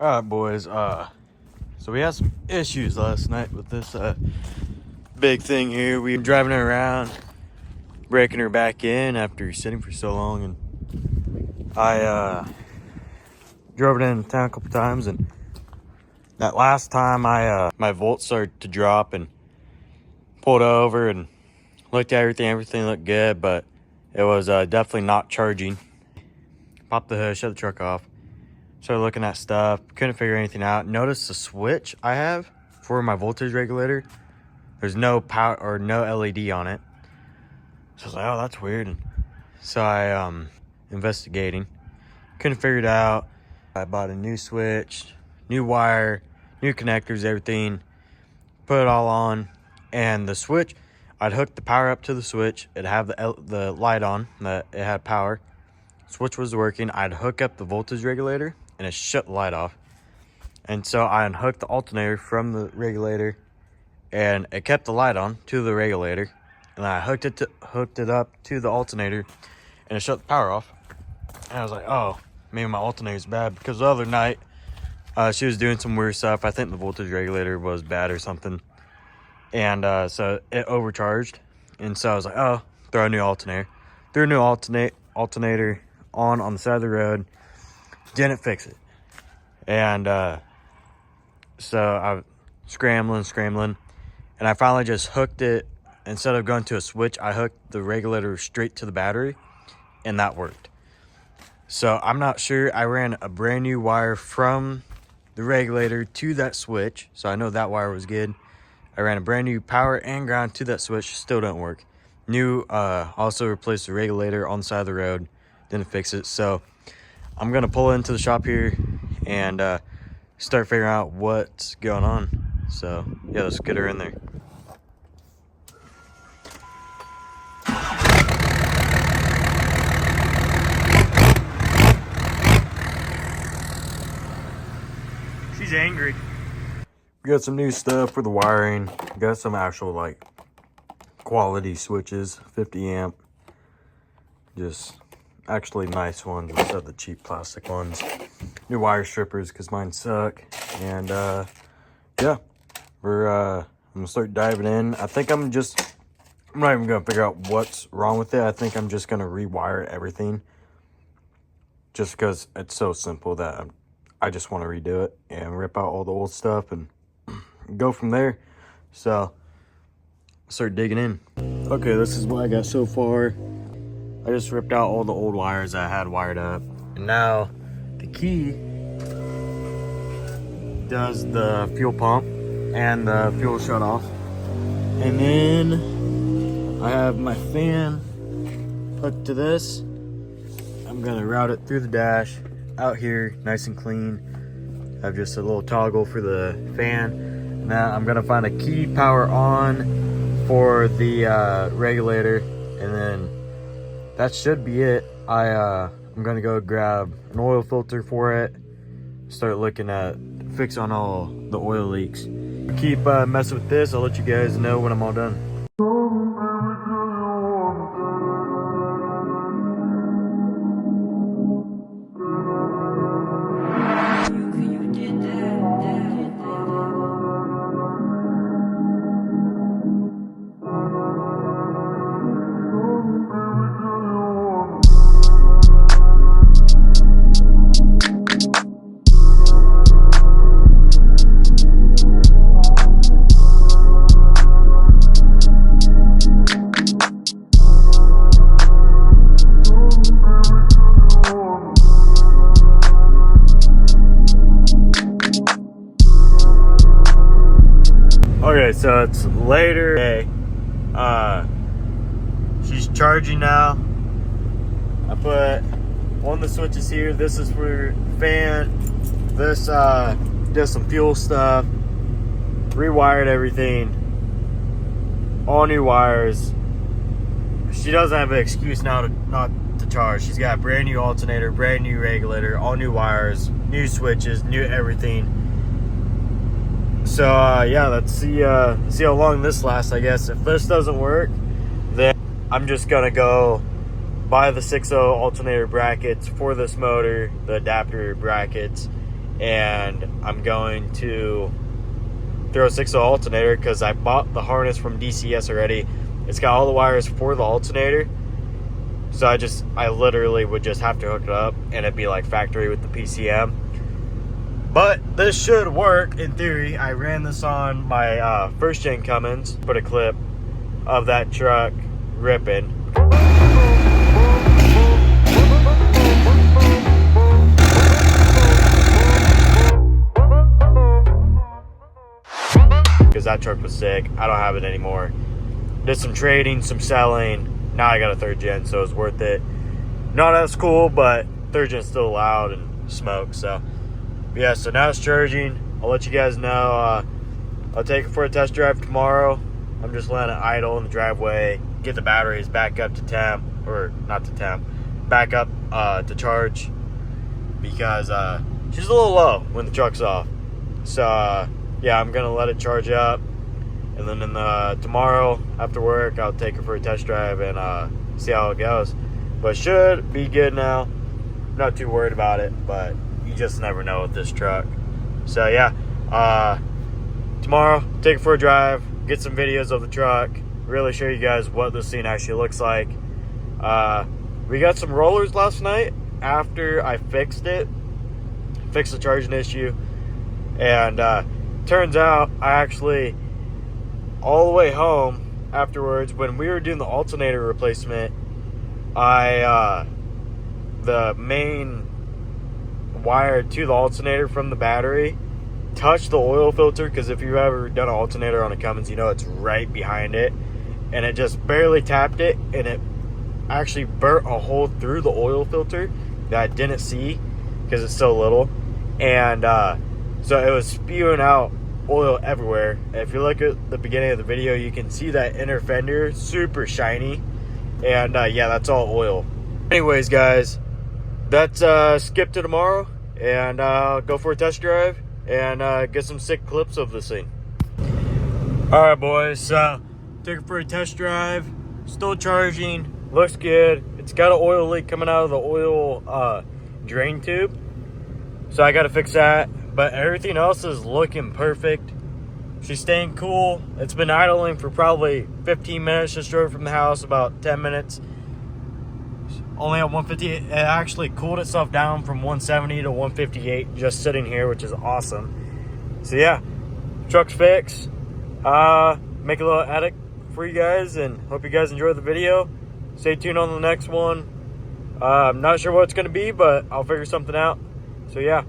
All right, boys. So we had some issues last night with this big thing here. We were driving her around, breaking her back in after sitting for so long, and I drove it in town a couple times. And that last time, my volts started to drop, and pulled over and looked at everything. Everything looked good, but it was definitely not charging. Popped the hood, shut the truck off. Started looking at stuff, couldn't figure anything out. Noticed the switch I have for my voltage regulator, there's no power or no LED on it. So I was like, oh, that's weird. And so I investigating, couldn't figure it out. I bought a new switch, new wire, new connectors, everything, put it all on. And the switch, I'd hook the power up to the switch. It'd have the light on, that it had power. Switch was working. I'd hook up the voltage regulator and it shut the light off. And so I unhooked the alternator from the regulator and it kept the light on to the regulator. And I hooked it up to the alternator and it shut the power off. And I was like, oh, maybe my alternator's bad, because the other night she was doing some weird stuff. I think the voltage regulator was bad or something. And so it overcharged. And so I was like, oh, throw a new alternator. Threw a new alternator on the side of the road. Didn't fix it. And so I was scrambling. And I finally just hooked it. Instead of going to a switch, I hooked the regulator straight to the battery. And that worked. So I'm not sure. I ran a brand new wire from the regulator to that switch. So I know that wire was good. I ran a brand new power and ground to that switch. Still don't work. New, also replaced the regulator on the side of the road. Didn't fix it. So I'm going to pull into the shop here and start figuring out what's going on. So yeah, let's get her in there. She's angry. We got some new stuff for the wiring. Got some actual like quality switches, 50 amp. Just actually nice ones instead of the cheap plastic ones. New wire strippers because mine suck. And yeah, I'm gonna start diving in. I think I'm not even gonna figure out what's wrong with it. I think I'm just gonna rewire everything, just because it's so simple that I just want to redo it and rip out all the old stuff and go from there. So start digging in. Okay, this is what I got so far. I just ripped out all the old wires I had wired up, and now the key does the fuel pump and the fuel shut off. And then I have my fan hooked to this. I'm gonna route it through the dash out here, nice and clean. I have just a little toggle for the fan. Now I'm gonna find a key power on for the regulator, and then that should be it. I'm gonna go grab an oil filter for it, start looking at fix on all the oil leaks. Keep messing with this. I'll let you guys know when I'm all done. Okay, so it's later today. She's charging now. I put one of the switches here. This is for fan. This does some fuel stuff. Rewired everything. All new wires. She doesn't have an excuse now to not to charge. She's got a brand new alternator, brand new regulator, all new wires, new switches, new everything. So yeah, let's see how long this lasts. I guess if this doesn't work, then I'm just gonna go buy the 6.0 alternator brackets for this motor, the adapter brackets, and I'm going to throw 6 alternator because I bought the harness from DCS already. It's got all the wires for the alternator, so I literally would just have to hook it up and it'd be like factory with the PCM. But this should work in theory. I ran this on my first gen Cummins, put a clip of that truck ripping. Because that truck was sick. I don't have it anymore. Did some trading, some selling. Now I got a 3rd gen, so it's worth it. Not as cool, but 3rd gen's still loud and smoke. So yeah, so now it's charging. I'll let you guys know. I'll take it for a test drive tomorrow. I'm just letting it idle in the driveway, get the batteries back up to temp, or not to temp, back up to charge, because she's a little low when the truck's off. So yeah, I'm gonna let it charge up, and then tomorrow after work I'll take her for a test drive and see how it goes. But it should be good now. Not too worried about it, but you just never know with this truck. So yeah, tomorrow take it for a drive, get some videos of the truck, really show you guys what this thing actually looks like. We got some rollers last night after I fixed the charging issue, and turns out I actually, all the way home afterwards, when we were doing the alternator replacement, the main wire to the alternator from the battery touched the oil filter, because if you've ever done an alternator on a Cummins, you know it's right behind it, and it just barely tapped it, and it actually burnt a hole through the oil filter that I didn't see because it's so little, and so it was spewing out oil everywhere. If you look at the beginning of the video, you can see that inner fender super shiny, and yeah, that's all oil. Anyways guys, that's skip to tomorrow, and go for a test drive and get some sick clips of this thing. Alright boys, so took it for a test drive, still charging, looks good. It's got an oil leak coming out of the oil drain tube, so I gotta fix that, but everything else is looking perfect. She's staying cool. It's been idling for probably 15 minutes, just drove from the house about 10 minutes. Only at 150. It actually cooled itself down from 170 to 158 just sitting here, which is awesome. So yeah, truck's fixed. Make a little edit for you guys, and hope you guys enjoy the video. Stay tuned on the next one. I'm not sure what it's going to be, but I'll figure something out. So yeah,